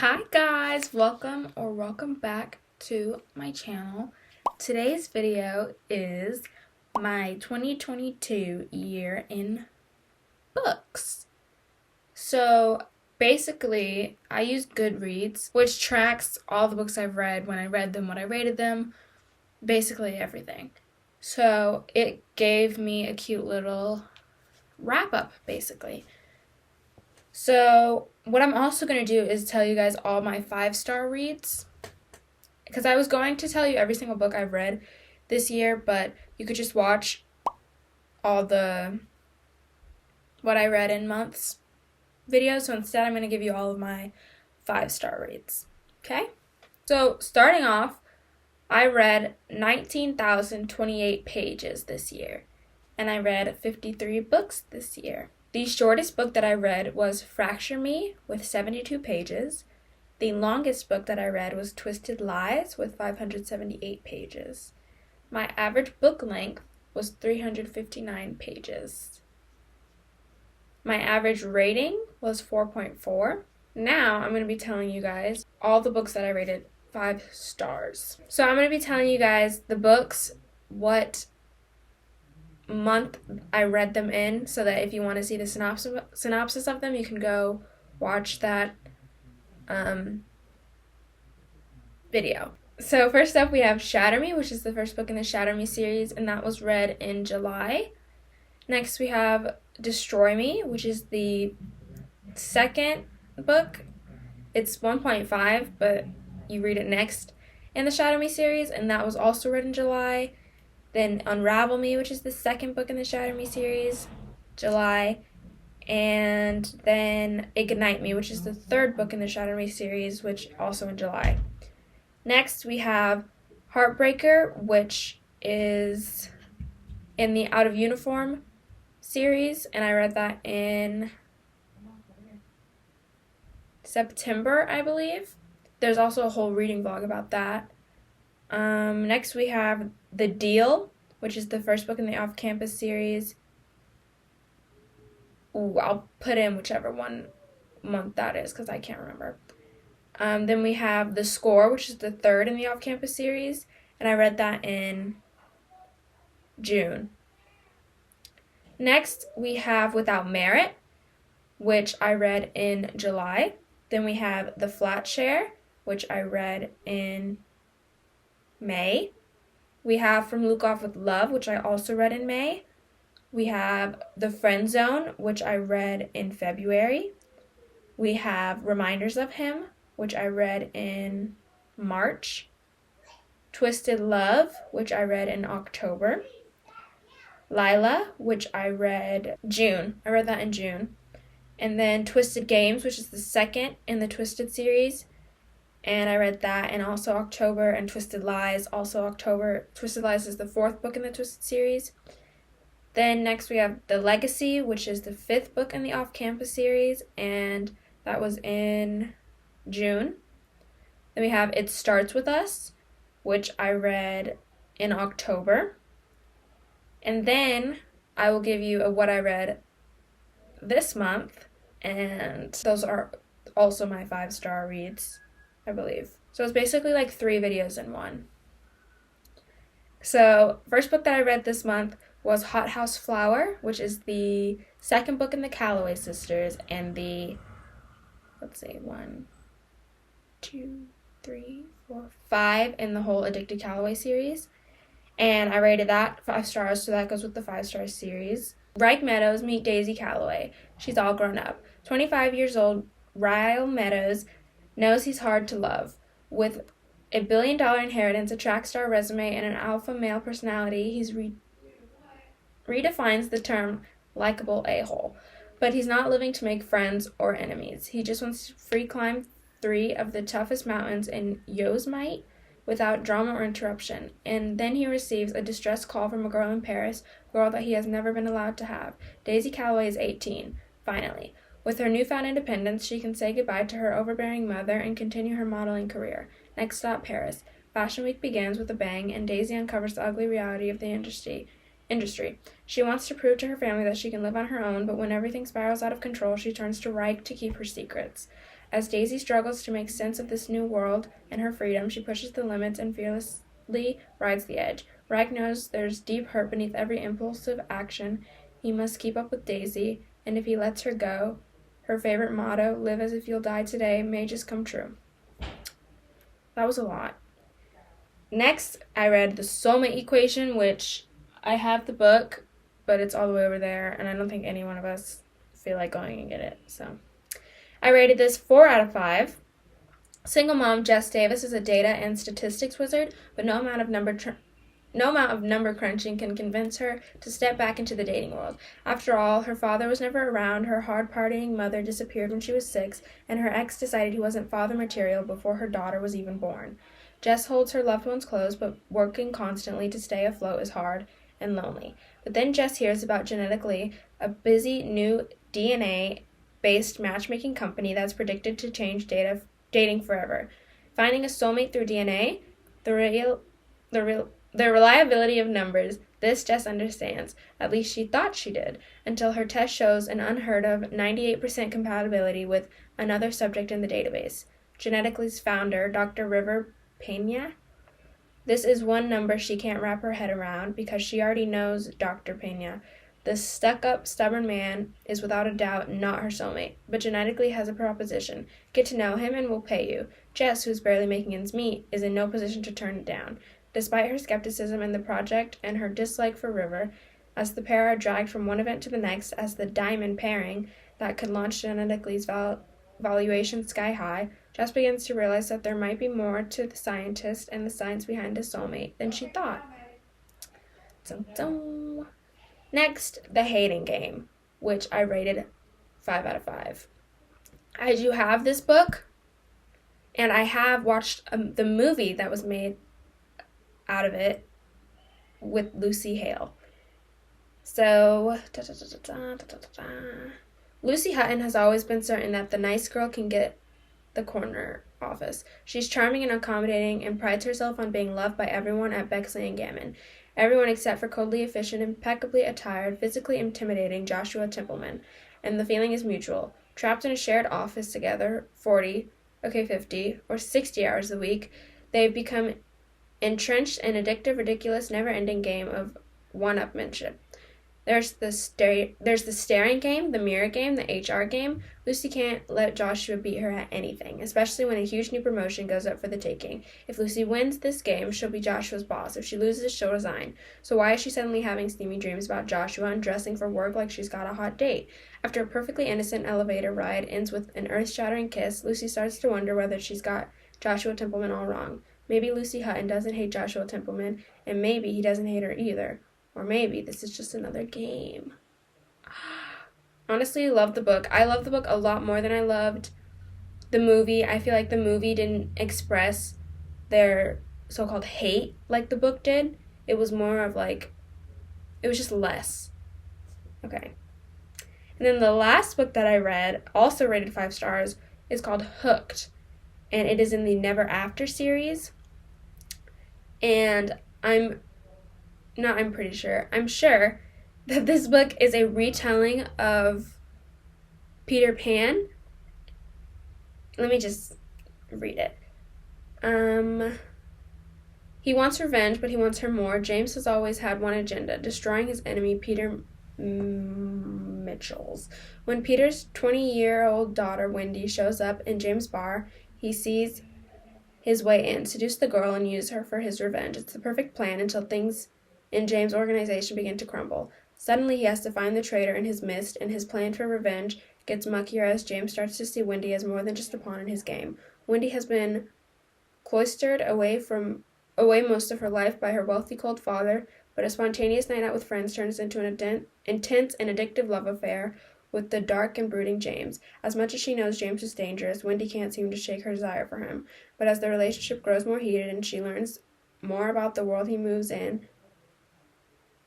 Hi guys, welcome back to my channel. Today's video is my 2022 year in books. So basically, I use Goodreads, which tracks all the books I've read, when I read them, what I rated them, basically everything. So it gave me a cute little wrap up, basically. So what I'm also going to do is tell you guys all my 5-star reads, because I was going to tell you every single book I've read this year, but you could just watch all the what I read in months videos. So instead I'm going to give you all of my 5-star reads. Okay? So starting off, I read 19,028 pages this year, and I read 53 books this year. The shortest book that I read was Fracture Me with 72 pages. The longest book that I read was Twisted Lies with 578 pages. My average book length was 359 pages. My average rating was 4.4. Now I'm going to be telling you guys all the books that I rated 5 stars. So I'm going to be telling you guys the books, what month I read them in, so that if you want to see the synopsis of them, you can go watch that video. So first up we have Shatter Me, which is the first book in the Shatter Me series, and that was read in July. Next we have Destroy Me, which is the second book. It's 1.5, but you read it next in the Shatter Me series, and that was also read in July. Then Unravel Me, which is the second book in the Shatter Me series, July. And then Ignite Me, which is the third book in the Shatter Me series, which also in July. Next, we have Heartbreaker, which is in the Out of Uniform series, and I read that in September, I believe. There's also a whole reading vlog about that. Next, we have The Deal, which is the first book in the Off-Campus series. Ooh, I'll put in whichever one month that is, because I can't remember. Then we have The Score, which is the third in the Off-Campus series, and I read that in June. Next, we have Without Merit, which I read in July. Then we have The Flat Share, which I read in May. We have From Luke Off with Love, which I also read in May. We have The Friend Zone, which I read in February. We have Reminders of Him, which I read in March. Twisted Love, which I read in October. Lila, which I read June. I read that in June. And then Twisted Games, which is the second in the Twisted series, and I read that in also October. And Twisted Lies, also October. Twisted Lies is the fourth book in the Twisted series. Then next we have The Legacy, which is the fifth book in the Off-Campus series, and that was in June. Then we have It Starts With Us, which I read in October. And then I will give you what I read this month, and those are also my 5-star reads, I believe. So it's basically like 3 videos in one. So first book that I read this month was Hothouse Flower, which is the second book in the Calloway sisters, and the 5 in the whole Addicted Calloway series. And I rated that 5 stars, so that goes with the 5-star series. Ryle Meadows, meet Daisy Calloway. She's all grown up. 25 years old, Ryle Meadows knows he's hard to love. With a $1 billion inheritance, a track star resume, and an alpha male personality, he's redefines the term likable a-hole. But he's not living to make friends or enemies. He just wants to free climb 3 of the toughest mountains in Yosemite without drama or interruption. And then he receives a distressed call from a girl in Paris, a girl that he has never been allowed to have. Daisy Calloway is 18, finally. With her newfound independence, she can say goodbye to her overbearing mother and continue her modeling career. Next stop, Paris. Fashion Week begins with a bang, and Daisy uncovers the ugly reality of the industry. She wants to prove to her family that she can live on her own, but when everything spirals out of control, she turns to Reich to keep her secrets. As Daisy struggles to make sense of this new world and her freedom, she pushes the limits and fearlessly rides the edge. Rag knows there's deep hurt beneath every impulsive action. He must keep up with Daisy, and if he lets her go, her favorite motto, live as if you'll die today, may just come true. That was a lot. Next, I read The Soulmate Equation, which I have the book, but it's all the way over there, and I don't think any one of us feel like going and get it. So I rated this 4 out of 5. Single mom Jess Davis is a data and statistics wizard, but no amount of number crunching can convince her to step back into the dating world. After all, her father was never around, her hard-partying mother disappeared when she was 6, and her ex decided he wasn't father material before her daughter was even born. Jess holds her loved ones close, but working constantly to stay afloat is hard and lonely. But then Jess hears about Genetically, a busy new DNA-based matchmaking company that's predicted to change dating forever. Finding a soulmate through DNA, the reliability of numbers, this Jess understands. At least she thought she did, until her test shows an unheard of 98% compatibility with another subject in the database. Genetically's founder, Dr. River Pena. This is one number she can't wrap her head around because she already knows Dr. Pena. The stuck-up, stubborn man is without a doubt not her soulmate, but Genetically has a proposition. Get to know him and we'll pay you. Jess, who's barely making ends meet, is in no position to turn it down. Despite her skepticism in the project and her dislike for River, as the pair are dragged from one event to the next as the diamond pairing that could launch Genetically's valuation sky high, Jess begins to realize that there might be more to the scientist and the science behind a soulmate than she thought. Next, The Hating Game, which I rated 5 out of 5. I do have this book, and I have watched the movie that was made out of it with Lucy Hale. So, Lucy Hutton has always been certain that the nice girl can get the corner office. She's charming and accommodating and prides herself on being loved by everyone at Bexley and Gammon. Everyone except for coldly efficient, impeccably attired, physically intimidating Joshua Templeman. And the feeling is mutual. Trapped in a shared office together, 50, or 60 hours a week, they've become entrenched in an addictive, ridiculous, never-ending game of one-upmanship. There's the staring game, the mirror game, the HR game. Lucy can't let Joshua beat her at anything, especially when a huge new promotion goes up for the taking. If Lucy wins this game, she'll be Joshua's boss. If she loses, she'll resign. So why is she suddenly having steamy dreams about Joshua and dressing for work like she's got a hot date? After a perfectly innocent elevator ride ends with an earth-shattering kiss, Lucy starts to wonder whether she's got Joshua Templeman all wrong. Maybe Lucy Hutton doesn't hate Joshua Templeman, and maybe he doesn't hate her either. Or maybe this is just another game. Honestly, love the book. I love the book a lot more than I loved the movie. I feel like the movie didn't express their so-called hate like the book did. It was more of like, it was just less. Okay. And then the last book that I read, also rated 5 stars, is called Hooked. And it is in the Never After series. And I'm sure that this book is a retelling of Peter Pan. Let me just read it. He wants revenge, but he wants her more. James has always had one agenda, destroying his enemy, Peter Mitchell's. When Peter's 20-year-old daughter, Wendy, shows up in James' bar, he sees his way in, seduce the girl, and use her for his revenge. It's the perfect plan until things in James' organization begin to crumble. Suddenly he has to find the traitor in his midst, and his plan for revenge gets muckier as James starts to see Wendy as more than just a pawn in his game. Wendy has been cloistered away most of her life by her wealthy cold father, but a spontaneous night out with friends turns into an intense and addictive love affair with the dark and brooding James. As much as she knows James is dangerous, Wendy can't seem to shake her desire for him. But as the relationship grows more heated and she learns more about the world he moves in,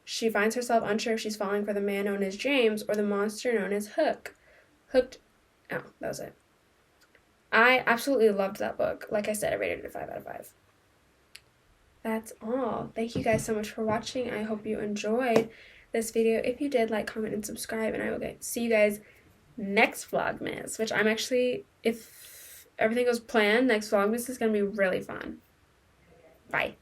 she finds herself unsure if she's falling for the man known as James or the monster known as Hooked. Oh, that was it. I absolutely loved that book. Like I said, I rated it a 5 out of 5. That's all. Thank you guys so much for watching. I hope you enjoyed this video. If you did, like, comment, and subscribe, and I will see you guys next Vlogmas, which I'm actually, if everything goes planned, next Vlogmas is going to be really fun. Bye.